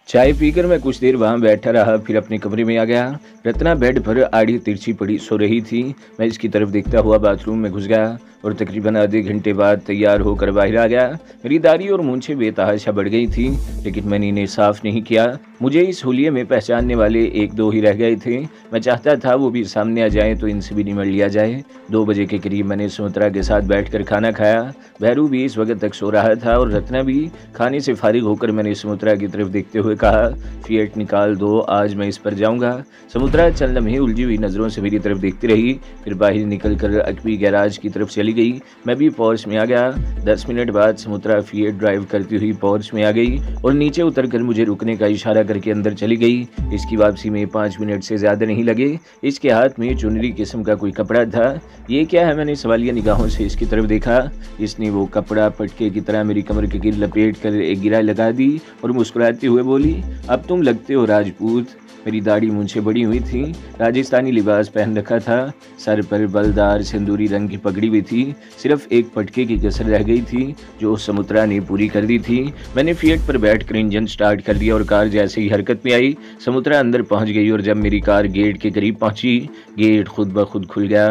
चाय पीकर मैं कुछ देर वहां बैठा रहा, फिर अपने कमरे में आ गया। रत्ना बेड पर आड़ी तिरछी पड़ी सो रही थी। मैं इसकी तरफ देखता हुआ बाथरूम में घुस गया और तकरीबन आधे घंटे बाद तैयार होकर बाहर आ गया। मेरी दाढ़ी और मूंछें बेतहाशा बढ़ गई थी, लेकिन मैंने इन्हें साफ नहीं किया। मुझे इस हुलिये में पहचानने वाले एक दो ही रह गए थे। मैं चाहता था वो भी सामने आ जाए तो इनसे भी निमट लिया जाए। 2 बजे के करीब मैंने सुमित्रा के साथ बैठकर खाना खाया। भैरू भी इस वक्त तक सो रहा था और रत्ना भी। खाने से फारिग होकर मैंने सुमित्रा की तरफ देखते हुए कहा, फिएट निकाल दो, आज मैं इस पर जाऊंगा। समुद्रा चंद लम्हे उलझी हुई नज़रों से मेरी तरफ देखती रही, फिर बाहर निकलकर अकबी गैराज की तरफ चली गई। मैं भी पोर्च में आ गया। 10 मिनट बाद समुद्रा फिएट ड्राइव करती हुई पोर्च में आ गई और नीचे उतरकर मुझे रुकने का इशारा करके अंदर चली गई। इसकी वापसी में 5 मिनट से ज़्यादा नहीं लगे। इसके हाथ में चुनरी किस्म का कोई कपड़ा था। ये क्या है? मैंने सवालिया निगाहों से इसकी तरफ देखा। इसने वो कपड़ा पटके की तरह मेरी कमर के गिर लपेट कर एक गिरा लगा दी और मुस्कुराते हुए बोली, अब तुम लगते हो राजपूत। मेरी दाढ़ी मूंछें बड़ी हुई थी, राजस्थानी लिबास पहन रखा था, सर पर बलदार सिंदूरी रंग की पगड़ी भी थी। सिर्फ एक पटके की कसर रह गई थी जो समुद्रा ने पूरी कर दी थी। मैंने फिएट पर बैठकर इंजन स्टार्ट कर दिया और कार जैसे ही हरकत में आई, समुद्रा अंदर पहुंच गई और जब मेरी कार गेट के करीब पहुंची, गेट खुद ब खुद खुल गया।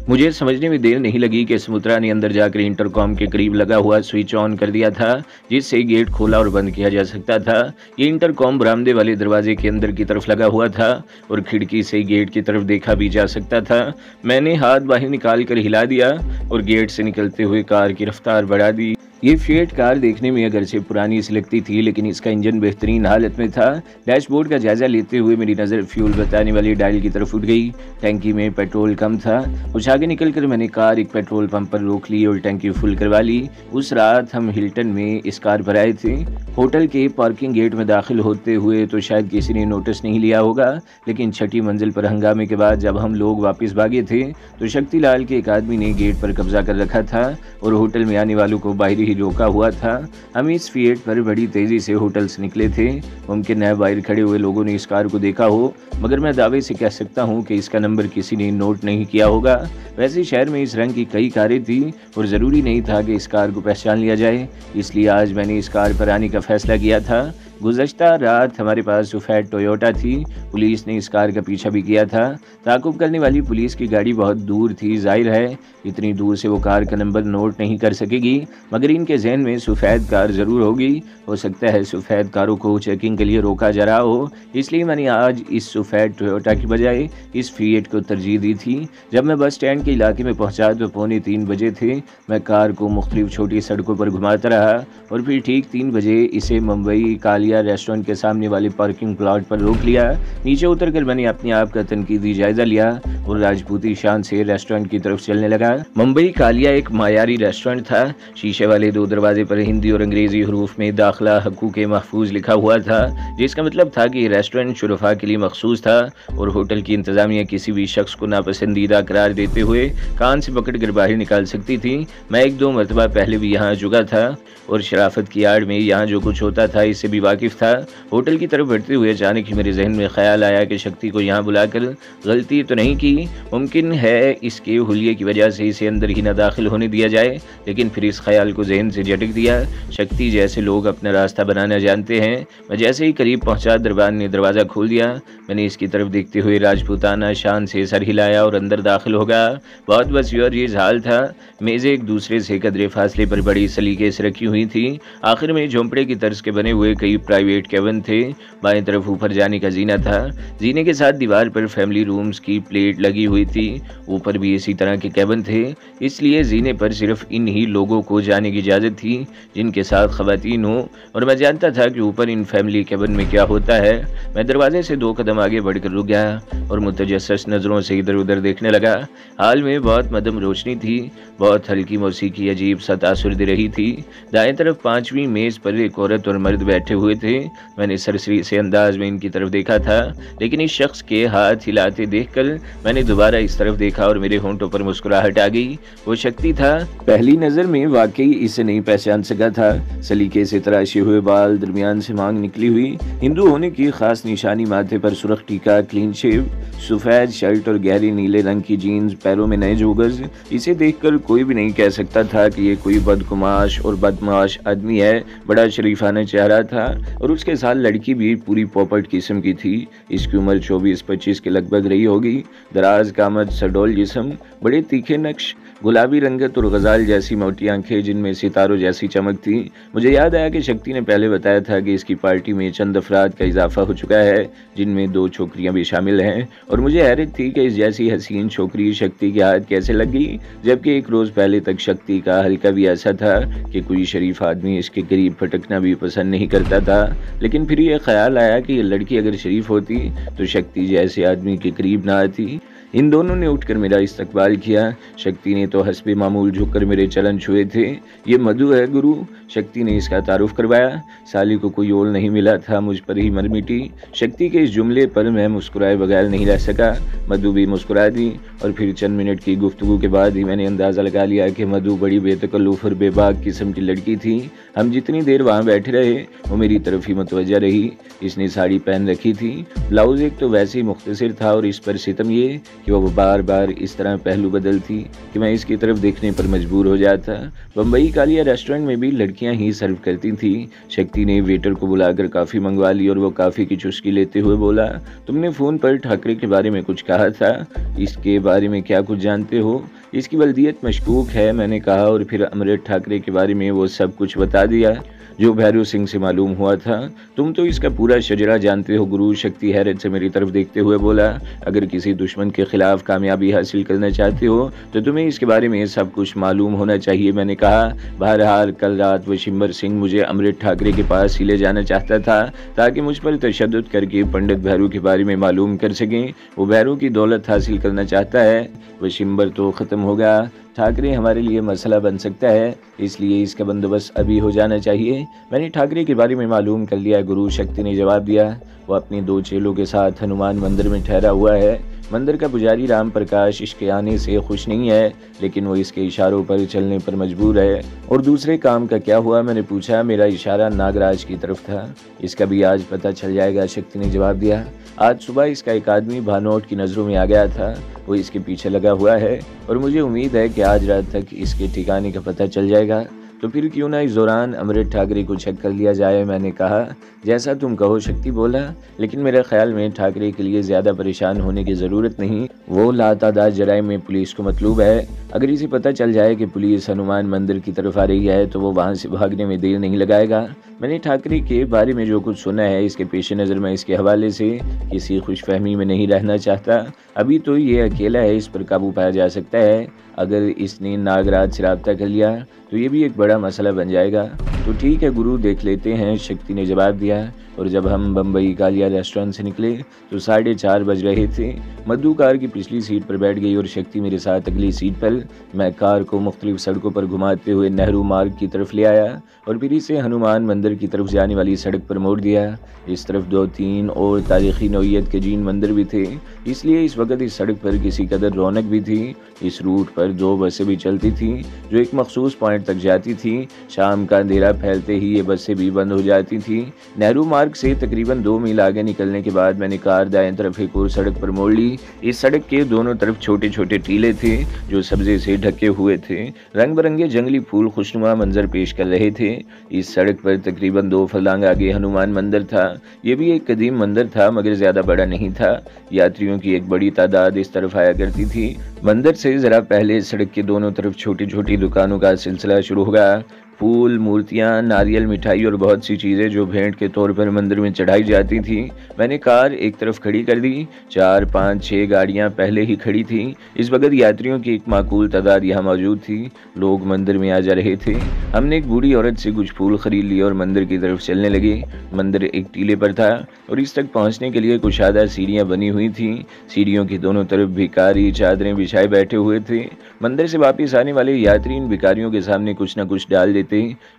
मुझे समझने में देर नहीं लगी कि समुद्रा ने अंदर जाकर इंटरकॉम के करीब लगा हुआ स्विच ऑन कर दिया था, जिससे गेट खोला और बंद किया जा सकता था। ये इंटरकॉम बरामदे वाले दरवाजे के अंदर की तरफ लगा हुआ था और खिड़की से गेट की तरफ देखा भी जा सकता था। मैंने हाथ बाहर निकाल कर हिला दिया और गेट से निकलते हुए कार की रफ्तार बढ़ा दी। ये फिएट कार देखने में अगरचे पुरानी सी लगती थी, लेकिन इसका इंजन बेहतरीन हालत में था। डैशबोर्ड का जायजा लेते हुए मेरी नज़र फ्यूल बताने वाली डायल की तरफ उठ गई। टैंकी में पेट्रोल कम था। कुछ आगे निकलकर मैंने कार एक पेट्रोल पंप पर रोक ली और टैंकी फुल करवा ली। उस रात हम हिल्टन में इस कार पर आए थे। होटल के पार्किंग गेट में दाखिल होते हुए तो शायद किसी ने नोटिस नहीं लिया होगा, लेकिन छठी मंजिल पर हंगामे के बाद जब हम लोग वापस भागे थे तो शक्तिलाल के एक आदमी ने गेट पर कब्जा कर रखा था और होटल में आने वालों को बाहर ही रोका हुआ था। हम इस फिएट पर बड़ी तेजी से होटल से निकले थे। मुमकिन है बाहर खड़े हुए लोगों ने इस कार को देखा हो, मगर मैं दावे से कह सकता हूं कि इसका नंबर किसी ने नोट नहीं किया होगा। वैसे शहर में इस रंग की कई कारें थी और ज़रूरी नहीं था कि इस कार को पहचान लिया जाए, इसलिए आज मैंने इस कार पर आने का फैसला किया था। गुज़श्ता रात हमारे पास सफ़ेद टोयोटा थी। पुलिस ने इस कार का पीछा भी किया था। ताक़ुब करने वाली पुलिस की गाड़ी बहुत दूर थी। जाहिर है इतनी दूर से वो कार का नंबर नोट नहीं कर सकेगी, मगर इनके जहन में सफ़ेद कार ज़रूर होगी। हो सकता है सफ़ेद कारों को चेकिंग के लिए रोका जा रहा हो, इसलिए मैंने आज इस सफ़ेद टोयोटा की बजाय इस फिएट को तरजीह दी थी। जब मैं बस स्टैंड के इलाके में पहुंचा तो 2:45 बजे थे। मैं कार को मुख्तलिफ छोटी सड़कों पर घुमाता रहा और फिर ठीक 3 बजे इसे मुंबई कालिया रेस्टोरेंट के सामने वाले पार्किंग प्लॉट पर रोक लिया। नीचे उतरकर मैंने अपने आप का तनकीदी जायजा लिया और राजपूती शान से रेस्टोरेंट की तरफ चलने लगा। मुंबई कालिया एक मायारी रेस्टोरेंट था। शीशे वाले 2 दरवाजे पर हिंदी और अंग्रेजी हरूफ में दाखिला हकूक़े महफूज लिखा हुआ था, जिसका मतलब था कि रेस्टोरेंट शुरफा के लिए मखसूस था और होटल की इंतजामिया किसी भी शख्स को नापसंदीदा करार देते हुए कान से पकड़ कर बाहर निकाल सकती थी। मैं 1-2 मरतबा पहले भी यहाँ चुका था और शराफत की आड़ में यहाँ जो कुछ होता था इससे भी वाकिफ था। होटल की तरफ बढ़ते हुए अचानक ही मेरे जहन में ख्याल आया कि शक्ति को यहाँ बुलाकर गलती तो नहीं की। मुमकिन है इसके हुलिये की वजह से इसे अंदर ही न दाखिल होने दिया जाए, लेकिन फिर इस ख्याल को जहन से झटक दिया। शक्ति जैसे लोग अपना रास्ता बनाना जानते हैं। मैं जैसे ही करीब पहुंचा दरबान ने दरवाज़ा खोल दिया। मैंने इसकी तरफ देखते हुए राजपूताना शान से सर हिलाया और अंदर दाखिल हो गया। बहुत वसी और ये हाल था। मेज़ें एक दूसरे से कदरे फासले पर बड़ी सलीके से रखी हुई थी। आखिर में झोंपड़े की तर्ज के बने हुए कई प्राइवेट केबिन थे। बाएं तरफ ऊपर जाने का जीना था। जीने के साथ दीवार पर फैमिली रूम्स की प्लेट लगी हुई थी। ऊपर भी इसी तरह के केबिन थे, इसलिए जीने पर सिर्फ इन ही लोगों को जाने की इजाज़त थी जिनके साथ ख़वातीन हो, और मैं जानता था कि ऊपर इन फैमिली केबिन में क्या होता है। मैं दरवाजे से 2 कदम आगे बढ़कर रुक गया और मुतजस्सिस नज़रों से इधर उधर देखने लगा। हाल में बहुत मदम रोशनी थी। बहुत हल्की मौसीकी अजीब सा तासुर दे रही थी। दाएं तरफ 5वीं मेज़ पर एक औरत और मर्द बैठे हुए थे। मैंने सरसरी से अंदाज में इनकी तरफ देखा था, लेकिन इस शख्स के हाथ हिलाते देखकर मैंने दोबारा इस तरफ देखा और मेरे होंठों पर मुस्कुराहट आ गई। वो शक्ति था। पहली नज़र में वाकई इसे नहीं पहचान सका था। सलीके से तराशे हुए बाल, दरमियान से मांग निकली हुई, हिंदू होने की खास निशानी, माथे पर सुर्ख टीका, क्लीन शेव, सफ़ेद शर्ट और गहरी नीले रंग की जीन्स, पैरों में नए जोगर्स। इसे देखकर कोई भी नहीं कह सकता था कि ये कोई बदकुमाश और बदमाश आदमी है। बड़ा शरीफाना चेहरा था और उसके साथ लड़की भी पूरी पोपट किस्म की थी। इसकी उम्र 24-25 के लगभग रही होगी। दराज कामत, सडोल जिस्म, बड़े तीखे नक्श, गुलाबी रंगत और गजाल जैसी मोटी आंखें जिनमें सितारों जैसी चमक थी। मुझे याद आया कि शक्ति ने पहले बताया था कि इसकी पार्टी में चंद अफराद का इजाफा हो चुका है, जिनमें 2 छोकरियां भी शामिल हैं। और मुझे हैरत थी कि इस जैसी हसीन छोकरी शक्ति के हाथ कैसे लग गई, जबकि एक रोज़ पहले तक शक्ति का हल्का भी ऐसा था कि कोई शरीफ आदमी इसके करीब फटकना भी पसंद नहीं करता था। लेकिन फिर यह ख्याल आया कि ये लड़की अगर शरीफ होती तो शक्ति जैसे आदमी के करीब ना आती। इन दोनों ने उठकर मेरा इस्तकबाल किया। शक्ति ने तो हस्बे मामूल झुककर मेरे चलन छुए थे। ये मधु है गुरु, शक्ति ने इसका तारुफ करवाया। साली को कोई ओल नहीं मिला था, मुझ पर ही मर मिटी। शक्ति के इस जुमले पर मैं मुस्कुराए बगैर नहीं रह सका। मधु भी मुस्कुरा दी और फिर चंद मिनट की गुफ्तगू के बाद ही मैंने अंदाज़ा लगा लिया कि मधु बड़ी बेतकल्लुफ़ और बेबाक किस्म की लड़की थी। हम जितनी देर वहाँ बैठे रहे वो मेरी तरफ ही मुतवज्जा रही। इसने साड़ी पहन रखी थी, ब्लाउज एक तो वैसे ही मुख्तसर था और इस पर सितम ये कि वो बार बार इस तरह पहलू बदलती कि मैं इसकी तरफ देखने पर मजबूर हो जाता। बम्बई कालिया रेस्टोरेंट में भी लड़कियां ही सर्व करती थी। शक्ति ने वेटर को बुलाकर काफ़ी मंगवा ली और वो काफ़ी की चुस्की लेते हुए बोला, तुमने फ़ोन पर ठाकरे के बारे में कुछ कहा था, इसके बारे में क्या कुछ जानते हो? इसकी बल्दियत मशकूक है, मैंने कहा और फिर अमृत ठाकरे के बारे में वो सब कुछ बता दिया जो भैरू सिंह से मालूम हुआ था। तुम तो इसका पूरा शजरा जानते हो गुरु, शक्ति हैरत से मेरी तरफ देखते हुए बोला। अगर किसी दुश्मन के खिलाफ कामयाबी हासिल करना चाहते हो तो तुम्हें इसके बारे में सब कुछ मालूम होना चाहिए, मैंने कहा। बहरहाल कल रात वशिम्बर सिंह मुझे अमृत ठाकरे के पास ही ले जाना चाहता था ताकि मुझ पर तशद्दुद करके पंडित भैरू के बारे में मालूम कर सकें। वो भैरू की दौलत हासिल करना चाहता है। वशिम्बर तो ख़त्म हो गया, ठाकरे हमारे लिए मसला बन सकता है, इसलिए इसका बंदोबस्त अभी हो जाना चाहिए। मैंने ठाकरे के बारे में मालूम कर लिया गुरु, शक्ति ने जवाब दिया। वो अपने 2 चेलों के साथ हनुमान मंदिर में ठहरा हुआ है। मंदिर का पुजारी राम प्रकाश इसके आने से खुश नहीं है, लेकिन वो इसके इशारों पर चलने पर मजबूर है। और दूसरे काम का क्या हुआ, मैंने पूछा। मेरा इशारा नागराज की तरफ था। इसका भी आज पता चल जाएगा, शक्ति ने जवाब दिया। आज सुबह इसका एक आदमी भानोट की नज़रों में आ गया था, वो इसके पीछे लगा हुआ है और मुझे उम्मीद है कि आज रात तक इसके ठिकाने का पता चल जाएगा। तो फिर क्यों ना इस दौरान अमृत ठाकरे को चेक कर लिया जाए, मैंने कहा। जैसा तुम कहो, शक्ति बोला, लेकिन मेरे ख्याल में ठाकरे के लिए ज़्यादा परेशान होने की ज़रूरत नहीं। वो लातादाद जराइम में पुलिस को मतलूब है। अगर इसे पता चल जाए कि पुलिस हनुमान मंदिर की तरफ आ रही है तो वो वहाँ से भागने में देर नहीं लगाएगा। मैंने ठाकरे के बारे में जो कुछ सुना है इसके पेश नज़र मैं इसके हवाले से किसी खुशफहमी में नहीं रहना चाहता। अभी तो ये अकेला है, इस पर काबू पाया जा सकता है। अगर इसने नागराज से रब्ता कर लिया तो ये भी एक बड़ा मसला बन जाएगा। तो ठीक है गुरु, देख लेते हैं, शक्ति ने जवाब दिया। और जब हम बम्बई कालिया रेस्टोरेंट से निकले तो 4:30 बज रहे थे। मधु कार की पिछली सीट पर बैठ गई और शक्ति मेरे साथ अगली सीट पर। मैं कार को मुख्तलिफ सड़कों पर घुमाते हुए नेहरू मार्ग की तरफ ले आया और फिर इसे हनुमान मंदिर की तरफ जाने वाली सड़क पर मोड़ दिया। इस तरफ 2-3 और तारीखी नौइयत के जीन मंदिर भी थे, इसलिए इस वक्त इस सड़क पर किसी कदर रौनक भी थी। इस रूट पर 2 बसें भी चलती थीं जो एक मखसूस पॉइंट तक जाती थी। शाम का अंधेरा फैलते ही ये बसें भी बंद हो जाती थीं। नेहरू मार्ग से तकरीबन 2 मील आगे निकलने के बाद मैंने कार दाएं तरफ एक और सड़क पर मोड़ ली। इस सड़क के दोनों तरफ छोटे छोटे टीले थे जो सब्जे से ढके हुए थे। रंग बिरंगे जंगली फूल खुशनुमा मंजर पेश कर रहे थे। इस सड़क पर तकरीबन 2 फरलांग आगे हनुमान मंदिर था। ये भी एक कदीम मंदिर था मगर ज्यादा बड़ा नहीं था। यात्रियों की एक बड़ी तादाद इस तरफ आया करती थी। मंदिर से जरा पहले सड़क के दोनों तरफ छोटी छोटी दुकानों का सिलसिला शुरू हो गया। फूल, मूर्तियाँ, नारियल, मिठाई और बहुत सी चीज़ें जो भेंट के तौर पर मंदिर में चढ़ाई जाती थी। मैंने कार एक तरफ खड़ी कर दी। 4, 5, 6 गाड़ियाँ पहले ही खड़ी थीं। इस वक्त यात्रियों की एक माकूल तादाद यहाँ मौजूद थी। लोग मंदिर में आ जा रहे थे। हमने एक बूढ़ी औरत से कुछ फूल खरीद लिए और मंदिर की तरफ चलने लगे। मंदिर एक टीले पर था और इस तक पहुँचने के लिए कुशादा सीढ़ियाँ बनी हुई थीं। सीढ़ियों की दोनों तरफ भिखारी चादरें बिछाए बैठे हुए थे। मंदिर से वापस आने वाले यात्री इन भिखारियों के सामने कुछ न कुछ डाल देते।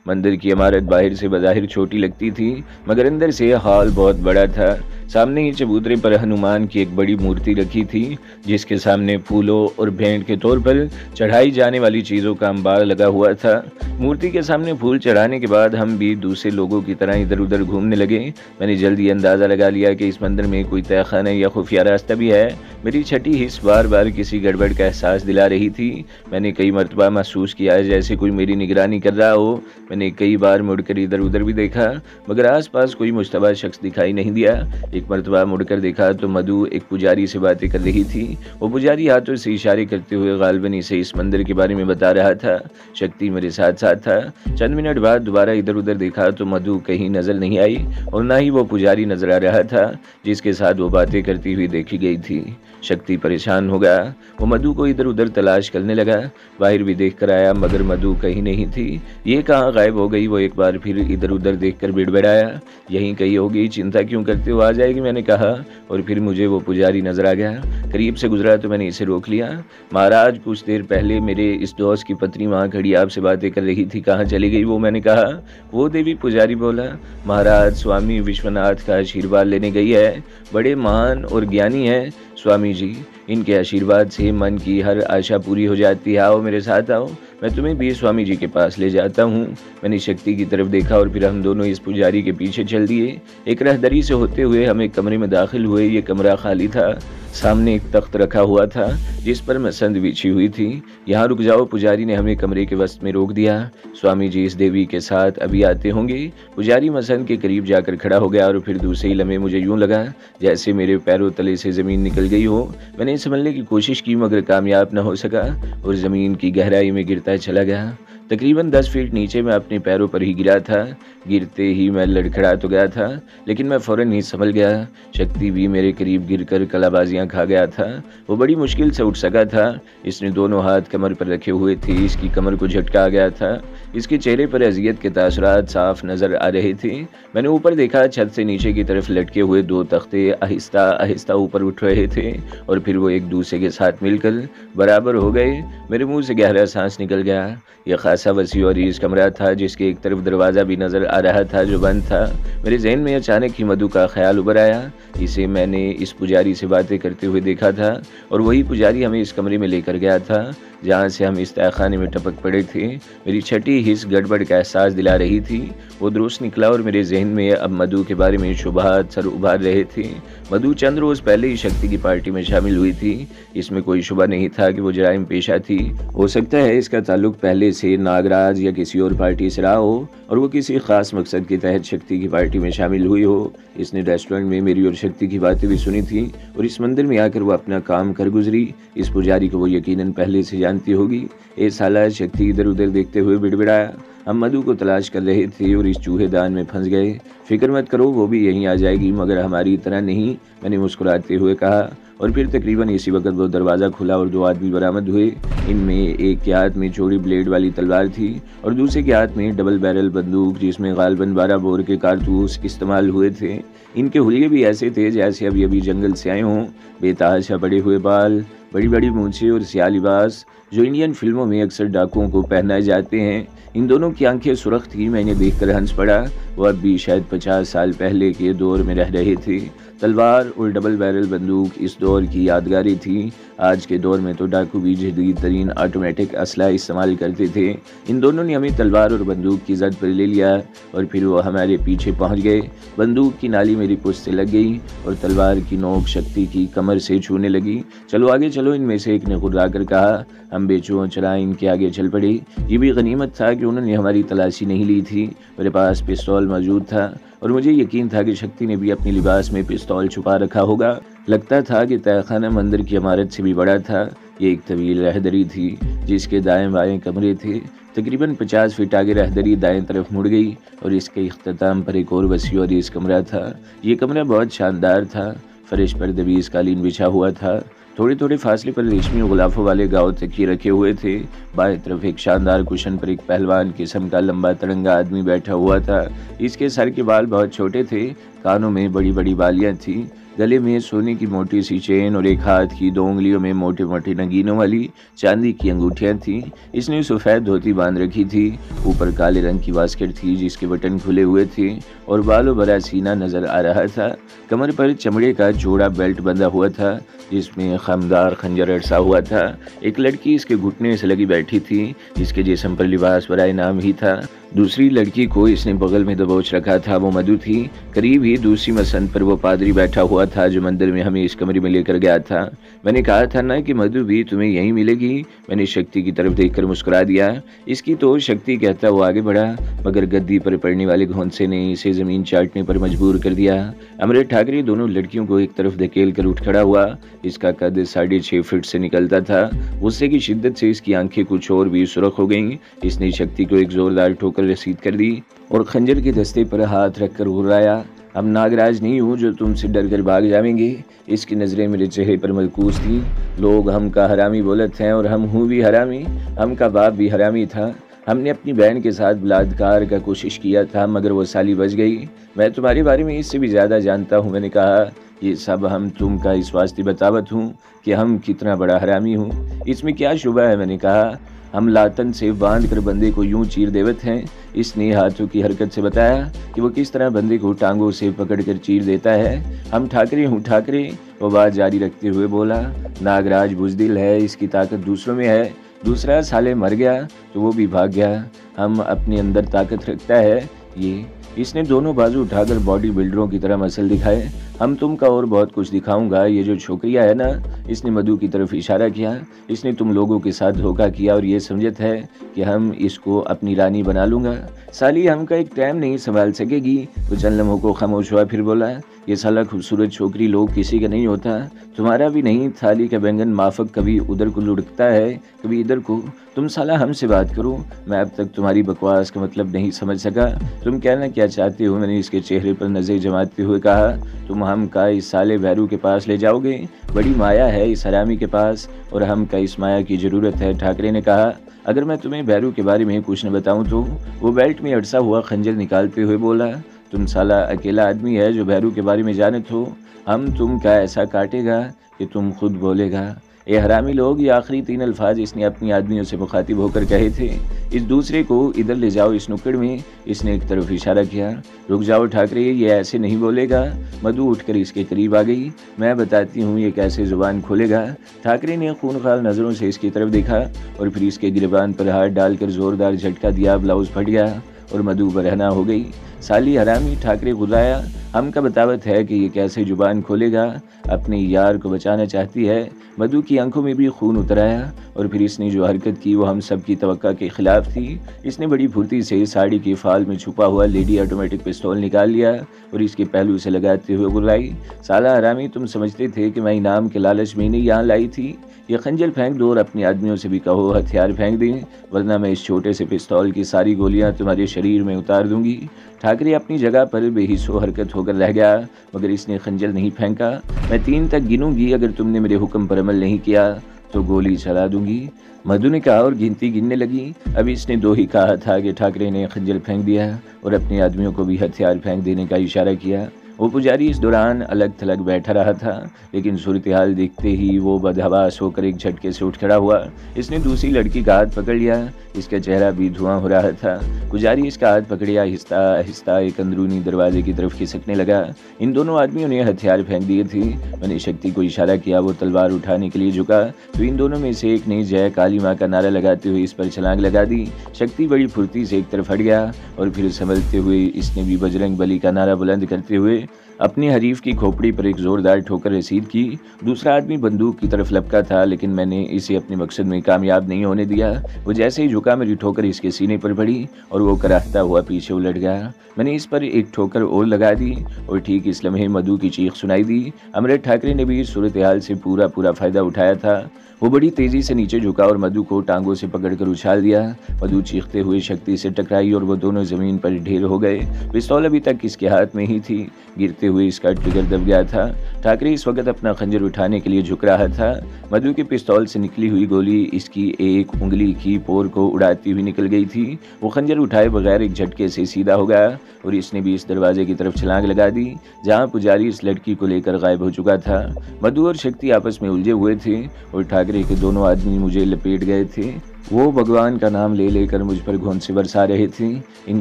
मंदिर की इमारत बाहर से बज़ाहिर छोटी लगती थी मगर अंदर से हॉल बहुत बड़ा था। सामने ही चबूतरे पर हनुमान की एक बड़ी मूर्ति रखी थी, जिसके सामने फूलों और भेंट के तौर पर चढ़ाई जाने वाली चीज़ों का अंबार लगा हुआ था। मूर्ति के सामने फूल चढ़ाने के बाद हम भी दूसरे लोगों की तरह इधर उधर घूमने लगे। मैंने जल्दी अंदाज़ा लगा लिया कि इस मंदिर में कोई तहखाना या खुफिया रास्ता भी है। मेरी छठी हिस्स बार बार किसी गड़बड़ का एहसास दिला रही थी। मैंने कई मरतबा महसूस किया जैसे कोई मेरी निगरानी कर रहा हो। मैंने कई बार मुड़कर इधर उधर भी देखा, मगर आसपास कोई मुश्तबा शख्स दिखाई नहीं दिया। एक मरतबा मुड़कर देखा तो मधु एक पुजारी से बातें कर रही थी। वो पुजारी हाथों से इशारे करते हुए गालबन से इस मंदिर के बारे में बता रहा था। शक्ति मेरे साथ साथ था। चंद मिनट बाद दोबारा इधर उधर देखा तो मधु कहीं नजर नहीं आई और ना ही वो पुजारी नजर आ रहा था जिसके साथ वो बातें करती हुई देखी गई थी। शक्ति परेशान हो गया। वो मधु को इधर उधर तलाश करने लगा। बाहर भी देख कर आया, मगर मधु कहीं नहीं थी। ये कहाँ गायब हो गई? वो एक बार फिर इधर उधर देखकर बिड़बिड़ाया, यहीं कहीं होगी, चिंता क्यों करते हो, आ जाएगी, मैंने कहा। और फिर मुझे वो पुजारी नजर आ गया। करीब से गुजरा तो मैंने इसे रोक लिया। महाराज, कुछ देर पहले मेरे इस दोस्त की पत्नी वहाँ खड़ी आपसे बातें कर रही थी, कहाँ चली गई वो? मैंने कहा। वो देवी, पुजारी बोला, महाराज स्वामी विश्वनाथ का आशीर्वाद लेने गई है। बड़े महान और ज्ञानी है स्वामी जी, इनके आशीर्वाद से मन की हर आशा पूरी हो जाती है। आओ मेरे साथ आओ, मैं तुम्हें भी स्वामी जी के पास ले जाता हूँ। मैंने शक्ति की तरफ देखा और फिर हम दोनों इस पुजारी के पीछे चल दिए। एक राहदरी से होते हुए हम एक कमरे में दाखिल हुए। ये कमरा खाली था। सामने एक तख्त रखा हुआ था जिस पर मसंद बिछी हुई थी। यहाँ रुक जाओ, पुजारी ने हमें कमरे के वस्त में रोक दिया। स्वामी जी इस देवी के साथ अभी आते होंगे। पुजारी मसंद के करीब जाकर खड़ा हो गया और फिर दूसरे ही लम्हे मुझे यूं लगा जैसे मेरे पैरों तले से ज़मीन निकल गई हो। मैंने संभलने की कोशिश की मगर कामयाब न हो सका और ज़मीन की गहराई में गिरता चला गया। तकरीबन 10 फीट नीचे मैं अपने पैरों पर ही गिरा था। गिरते ही मैं लड़खड़ा तो गया था, लेकिन मैं फ़ौरन ही संभल गया। शक्ति भी मेरे करीब गिरकर कलाबाजियाँ खा गया था। वो बड़ी मुश्किल से उठ सका था। इसने दोनों हाथ कमर पर रखे हुए थे। इसकी कमर को झटका आ गया था। इसके चेहरे पर अजियत के तासरात साफ नज़र आ रहे थे। मैंने ऊपर देखा, छत से नीचे की तरफ लटके हुए 2 तख्ते आहिस्ता आहिस्ता ऊपर उठ रहे थे और फिर वो एक दूसरे के साथ मिलकर बराबर हो गए। मेरे मुंह से गहरा सांस निकल गया। यह खासा वसी और ईज कमरा था जिसके एक तरफ दरवाज़ा भी नज़र आ रहा था जो बंद था। मेरे जहन में अचानक ही मधु का ख्याल उभर आया। इसे मैंने इस पुजारी से बातें करते हुए देखा था और वही पुजारी हमें इस कमरे में लेकर गया था जहाँ से हम इस तहखाने में टपक पड़े थे। मेरी छठी हिस्स गड़बड़ का एहसास दिला रही थी। वो दुरुस्त निकला और मेरे जहन में अब मधु के बारे में शुबहात सर उभार रहे थे। मधु चंद रोज़ पहले ही शक्ति की पार्टी में शामिल हुई थी। इसमें कोई शुबा नहीं था कि वो जराइम पेशा थी। हो सकता है इसका ताल्लुक पहले से नागराज या किसी और पार्टी से रहा हो और वो किसी खास मकसद के तहत शक्ति की पार्टी में शामिल हुई हो। इसने रेस्टोरेंट में मेरी और शक्ति की बातें भी सुनी थी और इस मंदिर में आकर वो अपना काम कर गुजरी। इस पुजारी को वो यकीनन पहले से जानती होगी। ए साला, शक्ति इधर उधर देखते हुए बिड़बिड़ाया। हम मधु को तलाश कर रहे थे और इस चूहेदान में फंस गए। फिक्र मत करो, वो भी यहीं आ जाएगी, मगर हमारी तरह नहीं, मैंने मुस्कुराते हुए कहा। और फिर तकरीबन इसी वक्त वो दरवाज़ा खुला और 2 आदमी बरामद हुए। इनमें एक के हाथ में चौड़ी ब्लेड वाली तलवार थी और दूसरे के हाथ में डबल बैरल बंदूक जिसमें गालबन 12 बोर के कारतूस इस्तेमाल हुए थे। इनके हुलिये भी ऐसे थे जैसे अभी अभी जंगल से आए हों। बेतहाशा बड़े हुए बाल, बड़ी बड़ी मूंछें और स्याह लिबास जो इंडियन फिल्मों में अक्सर डाकुओं को पहनाए जाते हैं। इन दोनों की आंखें सुर्ख थी। मैंने देखकर हंस पड़ा। वो अब भी शायद 50 साल पहले के दौर में रह रहे थे। तलवार और डबल बैरल बंदूक इस दौर की यादगारी थी। आज के दौर में तो डाकू भी जदीद तरीन ऑटोमेटिक असला इस्तेमाल करते थे। इन दोनों ने हमें तलवार और बंदूक की जद पर ले लिया और फिर वो हमारे पीछे पहुंच गए। बंदूक की नाली मेरी पुश्त से लग गई और तलवार की नोक शक्ति की कमर से छूने लगी। चलो आगे चलो, इनमें से एक ने खुर्रा कर कहा। हम बेचुओं चराए इनके आगे चल पड़े। ये भी गनीमत था कि उन्होंने हमारी तलाशी नहीं ली थी। मेरे पास पिस्तौल मौजूद था और मुझे यकीन था कि शक्ति ने भी अपने लिबास में पिस्तौल छुपा रखा होगा। लगता था कि तहखाना मंदिर की इमारत से भी बड़ा था। ये एक तवील रहदरी थी जिसके दाएं बाएं कमरे थे। तकरीबन 50 फीट आगे रहदरी दाएं तरफ मुड़ गई और इसके इख्तिताम पर एक और वसी और इस कमरा था। ये कमरा बहुत शानदार था। फर्श पर दबीज कालीन बिछा हुआ था। थोड़े थोड़े फासले पर रेशमी गुलाफों वाले गाँव तकिए रखे हुए थे। बाएं तरफ एक शानदार कुशन पर एक पहलवान किस्म का लंबा तरंगा आदमी बैठा हुआ था। इसके सर के बाल बहुत छोटे थे। कानों में बड़ी बड़ी बालियां थीं। गले में सोने की मोटी सी चेन और एक हाथ की 2 उंगलियों में मोटे मोटे नगीनों वाली चांदी की अंगूठियां थीं। इसने सफ़ेद धोती बांध रखी थी, ऊपर काले रंग की बास्केट थी जिसके बटन खुले हुए थे और बालों भरा सीना नजर आ रहा था। कमर पर चमड़े का चौड़ा बेल्ट बंधा हुआ था जिसमें खमदार खंजर अड़सा हुआ था। एक लड़की इसके घुटने से लगी बैठी थी जिसके जिस्म पर लिबास बराए नाम ही था। दूसरी लड़की को इसने बगल में दबोच रखा था, वो मधु थी। करीब ही दूसरी मसंद पर वो पादरी बैठा हुआ था जो मंदिर में हमें इस कमरे में लेकर गया था। मैंने कहा था ना कि मधु भी तुम्हें यहीं मिलेगी। मैंने शक्ति की तरफ देखकर मुस्कुरा दिया। इसकी तो शक्ति कहता वो आगे बढ़ा, मगर गद्दी पर पड़ने वाले घोंसे ने इसे जमीन चाटने पर मजबूर कर दिया। अमृत ठाकरे दोनों लड़कियों को एक तरफ धकेल कर उठ खड़ा हुआ। इसका कद 6.5 फीट से निकलता था। गुस्से की शिद्दत से इसकी आंखें कुछ और भी सुर्ख हो गईं। इसने शक्ति को एक जोरदार ठोकर रसीद कर दी और खंजर के दस्ते पर हाथ रखकर घुर्राया। हम नागराज नहीं हूँ जो तुमसे डर कर भाग जाएंगे। इसकी नज़रें मेरे चेहरे पर मलकूस थी। लोग हम का हरामी बोलत हैं और हम हूँ भी हरामी। हम का बाप भी हरामी था। हमने अपनी बहन के साथ बलात्कार का कोशिश किया था मगर वो साली बच गई। मैं तुम्हारे बारे में इससे भी ज़्यादा जानता हूँ। मैंने कहा ये सब हम तुम का इस वास्ते बतावत हूँ कि हम कितना बड़ा हरामी हूँ। इसमें क्या शुबा है। मैंने कहा हम लातन से बांध कर बंदे को यूं चीर देवत हैं। इसने हाथों की हरकत से बताया कि वो किस तरह बंदे को टांगों से पकड़कर चीर देता है। हम ठाकरे हूँ ठाकरे। वो बात जारी रखते हुए बोला, नागराज बुजदिल है, इसकी ताकत दूसरों में है। दूसरा साले मर गया तो वो भी भाग गया। हम अपने अंदर ताकत रखता है ये। इसने दोनों बाजू उठाकर बॉडी बिल्डरों की तरह मसल दिखाए। हम तुम का और बहुत कुछ दिखाऊंगा। ये जो छोकरिया है ना, इसने मधु की तरफ इशारा किया, इसने तुम लोगों के साथ धोखा किया और ये समझत है कि हम इसको अपनी रानी बना लूंगा। साली हमका एक टाइम नहीं संभाल सकेगी। वो चंद लम्हों को खामोश हुआ, फिर बोला, ये साला खूबसूरत छोकरी लोग किसी का नहीं होता, तुम्हारा भी नहीं। थाली का बैंगन माफक कभी उधर को लुढ़कता है कभी इधर को। तुम साला हमसे बात करो। मैं अब तक तुम्हारी बकवास का मतलब नहीं समझ सका। तुम कहना क्या चाहते हो। मैंने इसके चेहरे पर नजर जमाते हुए कहा, तुम हम का इस साले भैरू के पास ले जाओगे। बड़ी माया है इस हरामी के पास और हम का इस माया की ज़रूरत है। ठाकरे ने कहा, अगर मैं तुम्हें भैरू के बारे में कुछ न बताऊं तो। वो बेल्ट में अड़सा हुआ खंजर निकालते हुए बोला, तुम साला अकेला आदमी है जो भैरू के बारे में जानत हो। हम तुम का ऐसा काटेगा कि तुम खुद बोलेगा। ये हरामी लोग, ये आखिरी 3 अल्फाज इसने अपनी आदमियों से मुखातिब होकर कहे थे। इस दूसरे को इधर ले जाओ इस नुक्कड़ में। इसने एक तरफ इशारा किया। रुक जाओ ठाकरे, ये ऐसे नहीं बोलेगा। मधु उठकर इसके करीब आ गई। मैं बताती हूँ ये कैसे जुबान खोलेगा। ठाकरे ने खूनखार नज़रों से इसकी तरफ देखा और फिर इसके गिरबान पर हाथ डालकर जोरदार झटका दिया। ब्लाउज फट गया और मधु बरहना हो गई। साली हरामी, ठाकरे गुदाया, हम का बतावत है कि ये कैसे जुबान खोलेगा। अपने यार को बचाना चाहती है। मधु की आंखों में भी खून उतर आया और फिर इसने जो हरकत की वो हम सब की तवक्का के खिलाफ थी। इसने बड़ी फुर्ती से साड़ी के फाल में छुपा हुआ लेडी ऑटोमेटिक पिस्तौल निकाल लिया और इसके पहलू से लगाते हुए गुर्राई, साला हरामी, तुम समझते थे कि मैं इनाम के लालच में नहीं यहाँ लाई थी। ये खंजर फेंक दो और अपने आदमियों से भी कहो हथियार फेंक दें, वरना मैं इस छोटे से पिस्तौल की सारी गोलियां तुम्हारे शरीर में उतार दूंगी। ठाकरे अपनी जगह पर बेहिस्सो हरकत होकर रह गया, मगर इसने खंजर नहीं फेंका। मैं 3 तक गिनूंगी, अगर तुमने मेरे हुक्म पर अमल नहीं किया तो गोली चला दूंगी। मधु ने कहा और गिनती गिनने लगी। अभी इसने 2 ही कहा था कि ठाकरे ने खंजर फेंक दिया और अपने आदमियों को भी हथियार फेंक देने का इशारा किया। वो पुजारी इस दौरान अलग थलग बैठा रहा था, लेकिन सूरत हाल देखते ही वो बदहवास होकर एक झटके से उठ खड़ा हुआ। इसने दूसरी लड़की का हाथ पकड़ लिया। इसका चेहरा भी धुआं हो रहा था। पुजारी इसका हाथ पकड़े आहिस्ता आहिस्ता एक अंदरूनी दरवाजे की तरफ खिसकने लगा। इन दोनों आदमियों ने हथियार फेंक दिए थे। मैंने शक्ति को इशारा किया, वो तलवार उठाने के लिए झुका तो इन दोनों में से एक ने जय काली माँ का नारा लगाते हुए इस पर छलांग लगा दी। शक्ति बड़ी फुर्ती से एक तरफ हट गया और फिर संभलते हुए इसने भी बजरंग बली का नारा बुलंद करते हुए अपनी हरीफ की खोपड़ी पर एक जोरदार ठोकर रसीद की। दूसरा आदमी बंदूक की तरफ लपका था, लेकिन मैंने इसे अपने मकसद में कामयाब नहीं होने दिया। वो जैसे ही झुका, मेरी ठोकर इसके सीने पर पड़ी और वो कराहता हुआ पीछे उलट गया। मैंने इस पर एक ठोकर और लगा दी और ठीक इस लम्हे मधु की चीख सुनाई दी। अमृत ठाकरे ने भी सूरत हाल से पूरा फायदा उठाया था। वो बड़ी तेजी से नीचे झुका और मधु को टांगों से पकड़कर उछाल दिया। मधु चीखते हुए शक्ति से टकराई और वो दोनों जमीन पर ढेर हो गए। पिस्तौल अभी तक इसके हाथ में ही थी। गिरते हुए इसका ट्रिगर दब गया था। ठाकरे इस वक्त अपना खंजर उठाने के लिए झुक रहा था। मधु के पिस्तौल से निकली हुई गोली इसकी एक उंगली की पोर को उड़ाती हुई निकल गई थी। वो खंजर उठाए बगैर एक झटके से सीधा हो गया और इसने भी इस दरवाजे की तरफ छलांग लगा दी जहां पुजारी इस लड़की को लेकर गायब हो चुका था। मधु और शक्ति आपस में उलझे हुए थे और ठाकरे के दोनों आदमी मुझे लपेट गए थे। वो भगवान का नाम ले लेकर मुझ पर घोंसे बरसा रहे थे। इन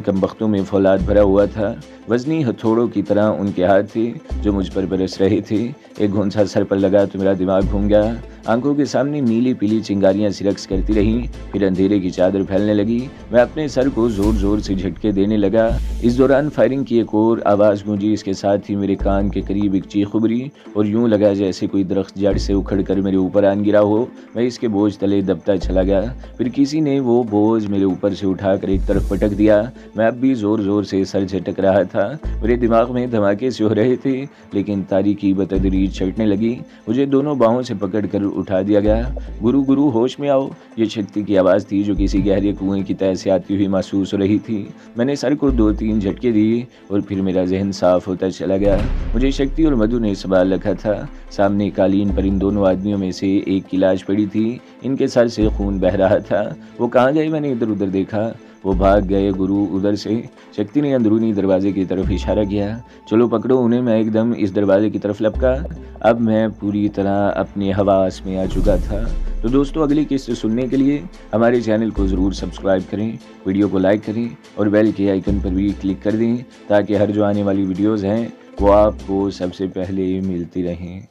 कमबख्तों में फौलाद भरा हुआ था। वजनी हथौड़ों की तरह उनके हाथ थे जो मुझ पर बरस रहे थे। एक घोंसा सर पर लगा तो मेरा दिमाग घूम गया। आंखों के सामने नीली पीली चिंगारियां सिरक्स करती रहीं, फिर अंधेरे की चादर फैलने लगी। मैं अपने सर को जोर जोर से झटके देने लगा। इस दौरान फायरिंग की एक और आवाज़ गूंजी। इसके साथ ही मेरे कान के करीब एक चीख उभरी और यूं लगा जैसे कोई दरख्त जड़ से उखड़ कर मेरे ऊपर आन गिरा हो। मैं इसके बोझ तले दबता चला गया। फिर किसी ने वो बोझ मेरे ऊपर से उठाकर एक तरफ पटक दिया। मैं अब भी जोर जोर से सर झटक रहा था। मेरे दिमाग में धमाके से हो रहे थे लेकिन तारीकी बतदरीज छटने लगी। मुझे दोनों बाहों से पकड़कर उठा दिया गया। गुरु गुरु होश में आओ, ये शक्ति की आवाज़ थी जो किसी गहरे कुएं की तह से आती हुई महसूस हो रही थी। मैंने सर को 2-3 झटके दिए और फिर मेरा जहन साफ होता चला गया। मुझे शक्ति और मधु ने सवाल रखा था। सामने कालीन पर इन दोनों आदमियों में से एक की लाश पड़ी थी। इनके सर से खून बह रहा था। वो कहाँ गए? मैंने इधर उधर देखा। वो भाग गए गुरु उधर से। शक्ति ने अंदरूनी दरवाजे की तरफ इशारा किया। चलो पकड़ो उन्हें। मैं एकदम इस दरवाजे की तरफ लपका। अब मैं पूरी तरह अपने हवास में आ चुका था। तो दोस्तों, अगली किस्से सुनने के लिए हमारे चैनल को ज़रूर सब्सक्राइब करें, वीडियो को लाइक करें और बेल के आइकन पर भी क्लिक कर दें ताकि हर जो आने वाली वीडियोज़ हैं वो आपको सबसे पहले मिलती रहें।